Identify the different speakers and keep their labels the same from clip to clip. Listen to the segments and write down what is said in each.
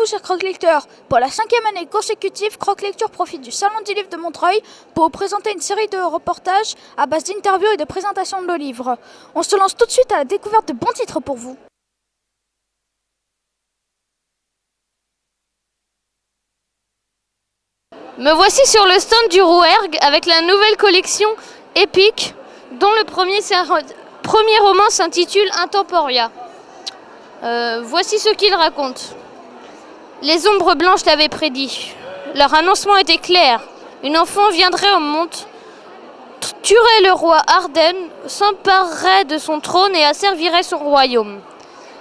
Speaker 1: vous, chers croque-lecteurs. Pour la 5e année consécutive, Croque-Lecture profite du Salon du Livre de Montreuil pour vous présenter une série de reportages à base d'interviews et de présentations de nos livres. On se lance tout de suite à la découverte de bons titres pour vous.
Speaker 2: Me voici sur le stand du Rouergue avec la nouvelle collection Épique, dont le premier roman s'intitule Intemporia. Voici ce qu'il raconte. Les ombres blanches l'avaient prédit. Leur annoncement était clair. Une enfant viendrait au monde, tuerait le roi Arden, s'emparerait de son trône et asservirait son royaume.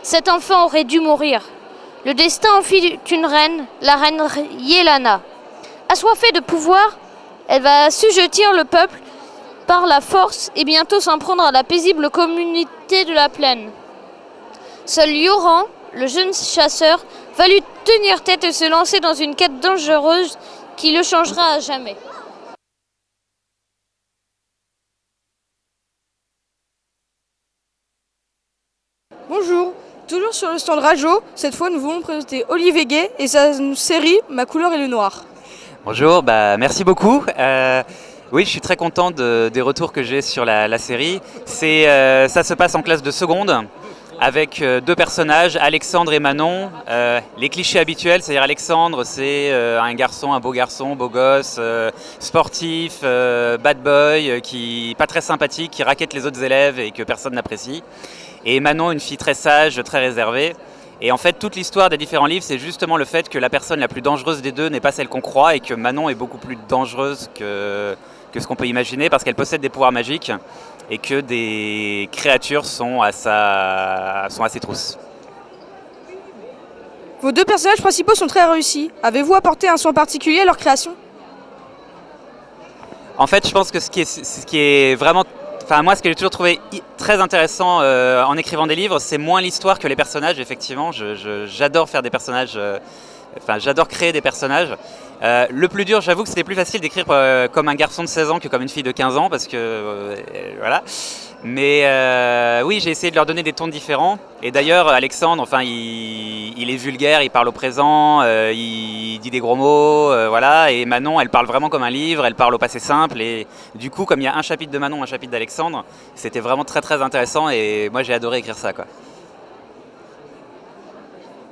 Speaker 2: Cet enfant aurait dû mourir. Le destin en fit une reine, la reine Yelana. Assoiffée de pouvoir, elle va assujettir le peuple par la force et bientôt s'en prendre à la paisible communauté de la plaine. Seul Yoran, le jeune chasseur, va lui tenir tête et se lancer dans une quête dangereuse qui le changera à jamais.
Speaker 3: Bonjour, toujours sur le stand Rajo, cette fois nous voulons présenter Olivier Gay et sa série Ma couleur est le noir.
Speaker 4: Bonjour, merci beaucoup. Oui, je suis très content des retours que j'ai sur la série. Ça se passe en classe de seconde avec deux personnages, Alexandre et Manon. Les clichés habituels, c'est-à-dire Alexandre, c'est un beau garçon, beau gosse, sportif, bad boy, qui pas très sympathique, qui raquette les autres élèves et que personne n'apprécie. Et Manon, une fille très sage, très réservée. Et en fait, toute l'histoire des différents livres, c'est justement le fait que la personne la plus dangereuse des deux n'est pas celle qu'on croit et que Manon est beaucoup plus dangereuse que ce qu'on peut imaginer parce qu'elle possède des pouvoirs magiques et que des créatures sont à ses trousses.
Speaker 3: Vos deux personnages principaux sont très réussis. Avez-vous apporté un soin particulier à leur création ?
Speaker 4: En fait, je pense que ce qui est vraiment... Enfin, moi, ce que j'ai toujours trouvé très intéressant en écrivant des livres, c'est moins l'histoire que les personnages, effectivement. J'adore faire des personnages, j'adore créer des personnages. Le plus dur, j'avoue que c'était plus facile d'écrire comme un garçon de 16 ans que comme une fille de 15 ans, parce que, voilà. Mais oui, j'ai essayé de leur donner des tons différents. Et d'ailleurs, Alexandre, il est vulgaire, il parle au présent, il dit des gros mots, voilà. Et Manon, elle parle vraiment comme un livre, elle parle au passé simple. Et du coup, comme il y a un chapitre de Manon, un chapitre d'Alexandre, c'était vraiment très très intéressant. Et moi, j'ai adoré écrire ça, quoi.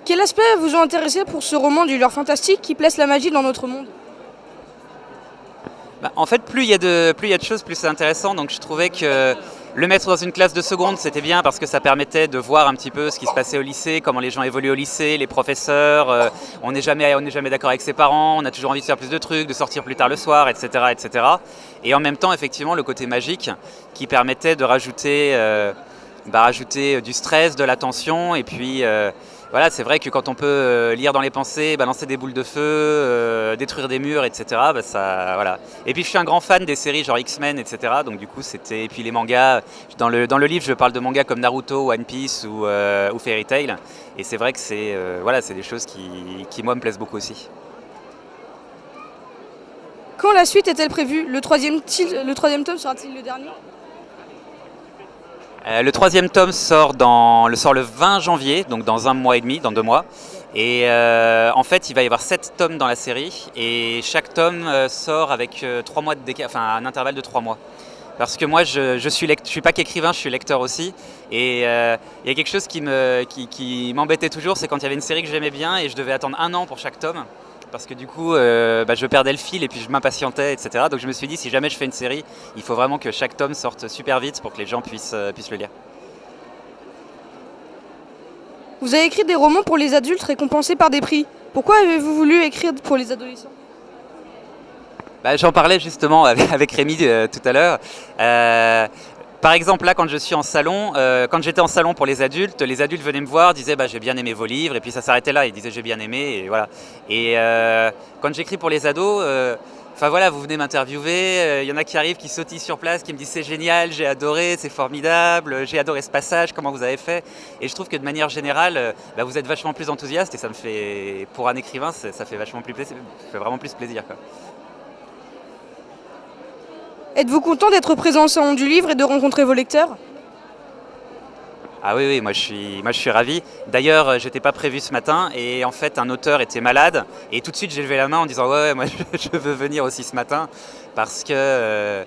Speaker 3: Quel aspect vous ont intéressé pour ce roman du lore fantastique qui place la magie dans notre monde ?
Speaker 4: En fait, plus il y a de choses, plus c'est intéressant. Donc je trouvais que le mettre dans une classe de seconde, c'était bien parce que ça permettait de voir un petit peu ce qui se passait au lycée, comment les gens évoluent au lycée, les professeurs. On n'est jamais d'accord avec ses parents, on a toujours envie de faire plus de trucs, de sortir plus tard le soir, etc., etc. Et en même temps, effectivement, le côté magique qui permettait de rajouter du stress, de la tension et puis... Voilà, c'est vrai que quand on peut lire dans les pensées, balancer des boules de feu, détruire des murs, etc. Ça, voilà. Et puis je suis un grand fan des séries genre X-Men, etc. Donc du coup c'était. Et puis les mangas. Dans le livre, je parle de mangas comme Naruto, One Piece ou Fairy Tail. Et c'est vrai que c'est des choses qui moi me plaisent beaucoup aussi.
Speaker 3: Quand la suite est-elle prévue ? Le troisième tome sera-t-il le dernier ?
Speaker 4: Le troisième tome sort le 20 janvier, donc dans 1 mois et demi, dans 2 mois. Et en fait, il va y avoir 7 tomes dans la série. Et chaque tome sort avec 3 mois un intervalle de 3 mois. Parce que moi, je suis pas qu'écrivain, je suis lecteur aussi. Et il y a quelque chose qui m'embêtait toujours, c'est quand il y avait une série que j'aimais bien et je devais attendre 1 an pour chaque tome. Parce que du coup, je perdais le fil et puis je m'impatientais, etc. Donc je me suis dit, si jamais je fais une série, il faut vraiment que chaque tome sorte super vite pour que les gens puissent le lire.
Speaker 3: Vous avez écrit des romans pour les adultes récompensés par des prix. Pourquoi avez-vous voulu écrire pour les adolescents ?
Speaker 4: J'en parlais justement avec Rémi tout à l'heure. Par exemple, là, quand je suis en salon, quand j'étais en salon pour les adultes venaient me voir, disaient j'ai bien aimé vos livres, et puis ça s'arrêtait là, ils disaient j'ai bien aimé, et voilà. Et quand j'écris pour les ados, vous venez m'interviewer, il y en a qui arrivent, qui sautillent sur place, qui me disent c'est génial, j'ai adoré, c'est formidable, j'ai adoré ce passage, comment vous avez fait. Et je trouve que de manière générale, vous êtes vachement plus enthousiaste, et ça me fait, pour un écrivain, ça fait vachement plus plaisir, ça fait vraiment plus plaisir, quoi.
Speaker 3: Êtes-vous content d'être présent au salon du livre et de rencontrer vos lecteurs ?
Speaker 4: Ah oui, oui, moi je suis ravi. D'ailleurs, j'étais pas prévu ce matin et en fait un auteur était malade et tout de suite j'ai levé la main en disant ouais, moi je veux venir aussi ce matin parce que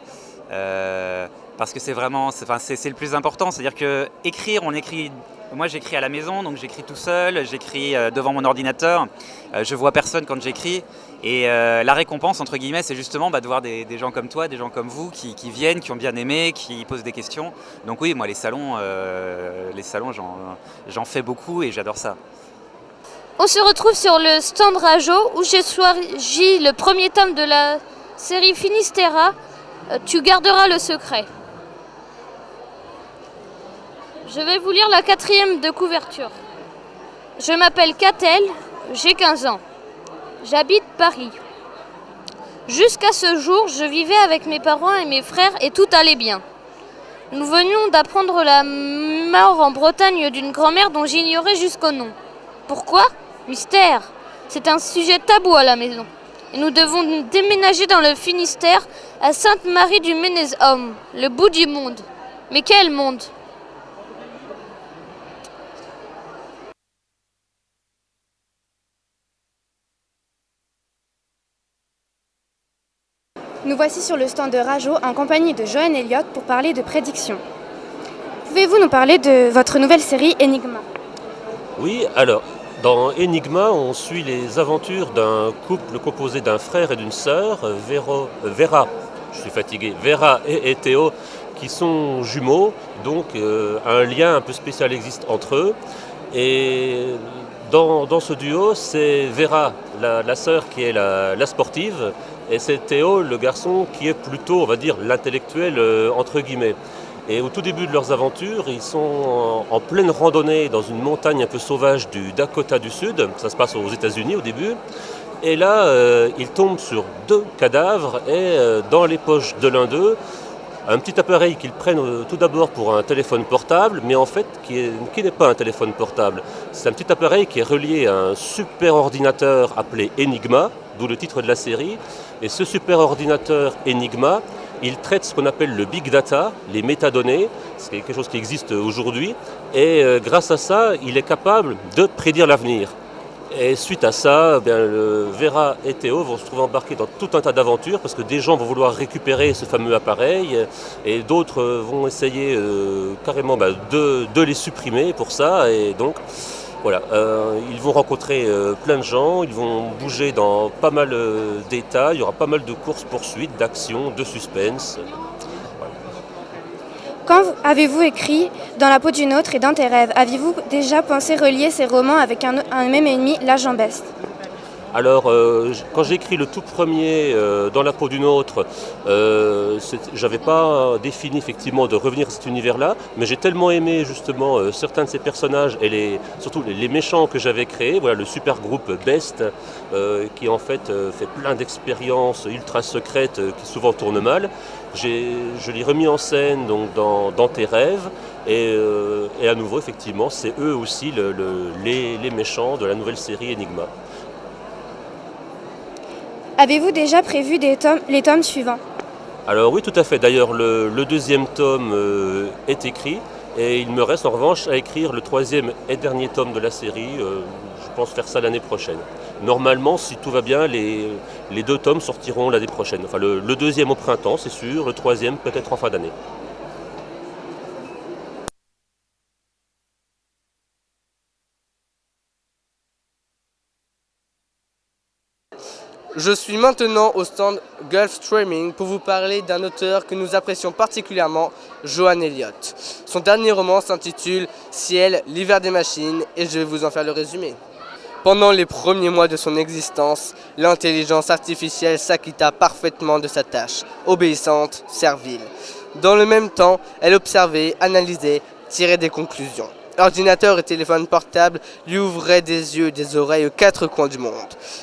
Speaker 4: c'est vraiment, c'est le plus important. C'est-à-dire que écrire, on écrit. Moi j'écris à la maison, donc j'écris tout seul, j'écris devant mon ordinateur, je vois personne quand j'écris. Et la récompense, entre guillemets, c'est justement de voir des gens comme toi, des gens comme vous, qui viennent, qui ont bien aimé, qui posent des questions. Donc oui, moi les salons j'en fais beaucoup et j'adore ça.
Speaker 2: On se retrouve sur le stand Rajo où j'ai choisi le premier tome de la série Finistera. Tu garderas le secret. Je vais vous lire la 4e de couverture. Je m'appelle Catel, j'ai 15 ans. J'habite Paris. Jusqu'à ce jour, je vivais avec mes parents et mes frères et tout allait bien. Nous venions d'apprendre la mort en Bretagne d'une grand-mère dont j'ignorais jusqu'au nom. Pourquoi ? Mystère. C'est un sujet tabou à la maison. Et nous devons déménager dans le Finistère à Sainte-Marie-du-Ménez-Homme, le bout du monde. Mais quel monde ?
Speaker 5: Nous voici sur le stand de Rajo en compagnie de Johan Elliott pour parler de prédictions. Pouvez-vous nous parler de votre nouvelle série Enigma ?
Speaker 6: Oui, alors, dans Enigma, on suit les aventures d'un couple composé d'un frère et d'une sœur, Vera et Théo, qui sont jumeaux, donc un lien un peu spécial existe entre eux. Et dans ce duo, c'est Vera, la sœur, qui est la sportive, et c'est Théo, le garçon, qui est plutôt, on va dire, l'intellectuel, entre guillemets. Et au tout début de leurs aventures, ils sont en pleine randonnée dans une montagne un peu sauvage du Dakota du Sud. Ça se passe aux États-Unis au début. Et là, ils tombent sur 2 cadavres et dans les poches de l'un d'eux, un petit appareil qu'ils prennent tout d'abord pour un téléphone portable, mais en fait qui n'est pas un téléphone portable. C'est un petit appareil qui est relié à un super ordinateur appelé Enigma, d'où le titre de la série. Et ce super ordinateur Enigma, il traite ce qu'on appelle le big data, les métadonnées, c'est quelque chose qui existe aujourd'hui, et grâce à ça, il est capable de prédire l'avenir. Et suite à ça, Vera et Théo vont se trouver embarqués dans tout un tas d'aventures parce que des gens vont vouloir récupérer ce fameux appareil et d'autres vont essayer carrément de les supprimer pour ça. Et donc, voilà, ils vont rencontrer plein de gens, ils vont bouger dans pas mal d'états, il y aura pas mal de courses-poursuites, d'actions, de suspense.
Speaker 5: Quand avez-vous écrit Dans la peau d'une autre et Dans tes rêves, aviez-vous déjà pensé relier ces romans avec un même ennemi, l'agent Best ?
Speaker 6: Alors, quand j'ai écrit le tout premier Dans la peau d'une autre, j'avais pas défini effectivement de revenir à cet univers-là, mais j'ai tellement aimé justement certains de ces personnages et surtout les méchants que j'avais créés, voilà, le super groupe Best, qui en fait fait plein d'expériences ultra secrètes qui souvent tournent mal. Je l'ai remis en scène donc, dans tes rêves et à nouveau effectivement c'est eux aussi les méchants de la nouvelle série Enigma.
Speaker 5: Avez-vous déjà prévu les tomes suivants ?
Speaker 6: Alors oui, tout à fait. D'ailleurs, le 2e tome est écrit et il me reste en revanche à écrire le 3e et dernier tome de la série. Je pense faire ça l'année prochaine. Normalement, si tout va bien, les 2 tomes sortiront l'année prochaine. Enfin, le 2e au printemps, c'est sûr, le 3e peut-être en fin d'année.
Speaker 7: Je suis maintenant au stand Gulf Streaming pour vous parler d'un auteur que nous apprécions particulièrement, Johan Elliott. Son dernier roman s'intitule Ciel, l'hiver des machines et je vais vous en faire le résumé. Pendant les premiers mois de son existence, l'intelligence artificielle s'acquitta parfaitement de sa tâche, obéissante, servile. Dans le même temps, elle observait, analysait, tirait des conclusions. Ordinateur et téléphone portable lui ouvraient des yeux et des oreilles aux 4 coins du monde.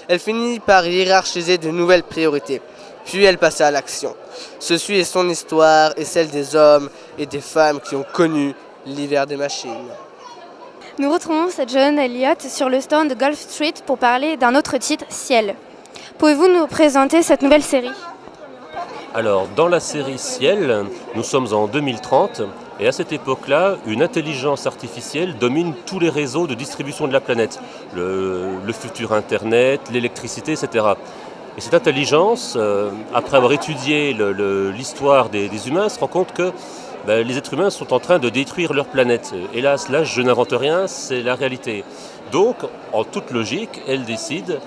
Speaker 7: Elle finit par hiérarchiser de nouvelles priorités, puis elle passa à l'action. Ceci est son histoire et celle des hommes et des femmes qui ont connu l'hiver des machines.
Speaker 5: Nous retrouvons cette Johan Elliott sur le stand de Gulf Street pour parler d'un autre titre, Ciel. Pouvez-vous nous présenter cette nouvelle série ?
Speaker 6: Alors, dans la série Ciel, nous sommes en 2030 Et à cette époque-là, une intelligence artificielle domine tous les réseaux de distribution de la planète. Le futur Internet, l'électricité, etc. Et cette intelligence, après avoir étudié l'histoire des humains, se rend compte que les êtres humains sont en train de détruire leur planète. Hélas, là, je n'invente rien, c'est la réalité. Donc, en toute logique, elle décide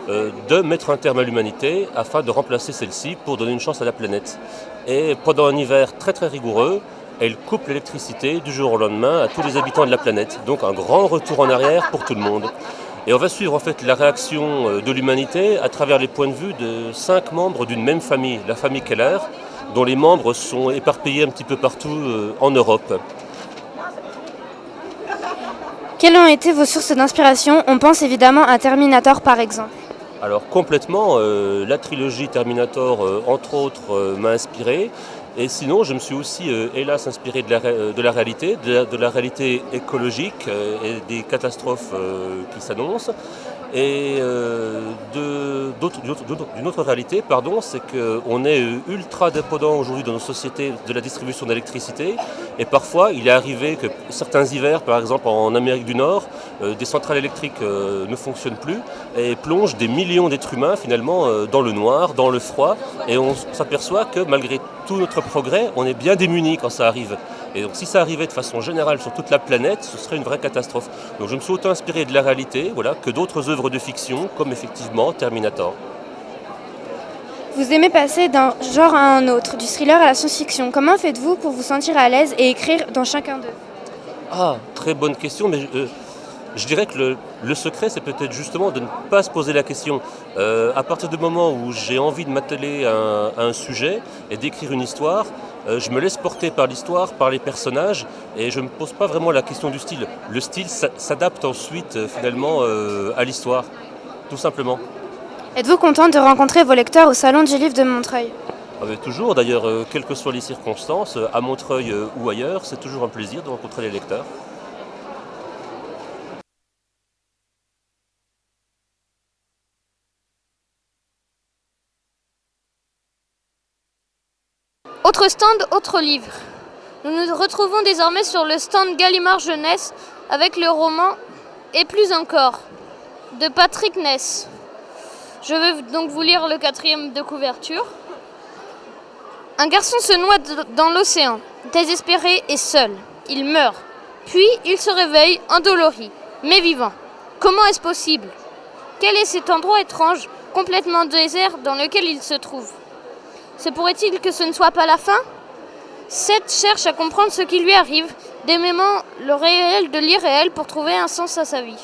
Speaker 6: de mettre un terme à l'humanité afin de remplacer celle-ci pour donner une chance à la planète. Et pendant un hiver très très rigoureux, elle coupe l'électricité du jour au lendemain à tous les habitants de la planète. Donc un grand retour en arrière pour tout le monde. Et on va suivre en fait la réaction de l'humanité à travers les points de vue de 5 membres d'une même famille, la famille Keller, dont les membres sont éparpillés un petit peu partout en Europe.
Speaker 5: Quelles ont été vos sources d'inspiration? On pense évidemment à Terminator par exemple.
Speaker 6: Alors complètement, la trilogie Terminator, entre autres, m'a inspiré. Et sinon, je me suis aussi, hélas, inspiré de la réalité, de la réalité écologique et des catastrophes qui s'annoncent. Et d'une autre réalité, c'est qu'on est ultra dépendant aujourd'hui dans nos sociétés de la distribution d'électricité. Et parfois, il est arrivé que certains hivers, par exemple en Amérique du Nord, des centrales électriques ne fonctionnent plus et plongent des millions d'êtres humains finalement dans le noir, dans le froid. Et on s'aperçoit que malgré tout notre progrès, on est bien démunis quand ça arrive. Et donc si ça arrivait de façon générale sur toute la planète, ce serait une vraie catastrophe. Donc je me suis autant inspiré de la réalité que d'autres œuvres de fiction, comme effectivement Terminator.
Speaker 5: Vous aimez passer d'un genre à un autre, du thriller à la science-fiction. Comment faites-vous pour vous sentir à l'aise et écrire dans chacun d'eux?
Speaker 6: Ah, très bonne question, mais je dirais que le secret, c'est peut-être justement de ne pas se poser la question. À partir du moment où j'ai envie de m'atteler à un sujet et d'écrire une histoire, je me laisse porter par l'histoire, par les personnages, et je ne me pose pas vraiment la question du style. Le style s'adapte ensuite finalement à l'histoire, tout simplement.
Speaker 5: Êtes-vous content de rencontrer vos lecteurs au Salon du Livre de Montreuil?
Speaker 6: Toujours, d'ailleurs, quelles que soient les circonstances, à Montreuil ou ailleurs, c'est toujours un plaisir de rencontrer les lecteurs.
Speaker 2: Autre stand, autre livre. Nous nous retrouvons désormais sur le stand Gallimard Jeunesse avec le roman Et plus encore de Patrick Ness. Je vais donc vous lire le 4e de couverture. Un garçon se noie dans l'océan, désespéré et seul. Il meurt, puis il se réveille endolori, mais vivant. Comment est-ce possible? Quel est cet endroit étrange, complètement désert dans lequel il se trouve? Se pourrait-il que ce ne soit pas la fin? Seth cherche à comprendre ce qui lui arrive, démêlant le réel de l'irréel pour trouver un sens à sa vie.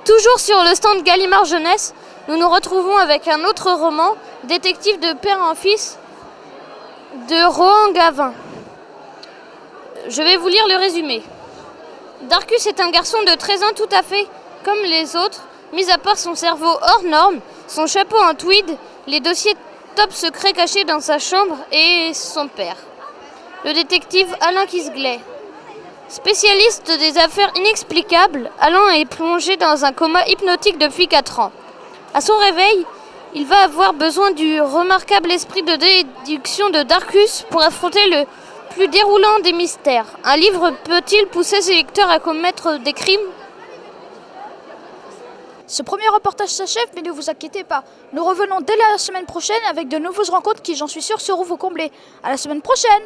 Speaker 2: Toujours sur le stand Gallimard Jeunesse, nous nous retrouvons avec un autre roman, Détective de père en fils, de Rohan Gavin. Je vais vous lire le résumé. Darkus est un garçon de 13 ans tout à fait comme les autres, mis à part son cerveau hors norme, son chapeau en tweed, les dossiers top secrets cachés dans sa chambre et son père, le détective Alain Kisgley. Spécialiste des affaires inexplicables, Alain est plongé dans un coma hypnotique depuis 4 ans. À son réveil, il va avoir besoin du remarquable esprit de déduction de Darkus pour affronter le plus déroulant des mystères. Un livre peut-il pousser ses lecteurs à commettre des crimes?
Speaker 1: Ce premier reportage s'achève, mais ne vous inquiétez pas. Nous revenons dès la semaine prochaine avec de nouvelles rencontres qui, j'en suis sûre, seront vous combler. À la semaine prochaine!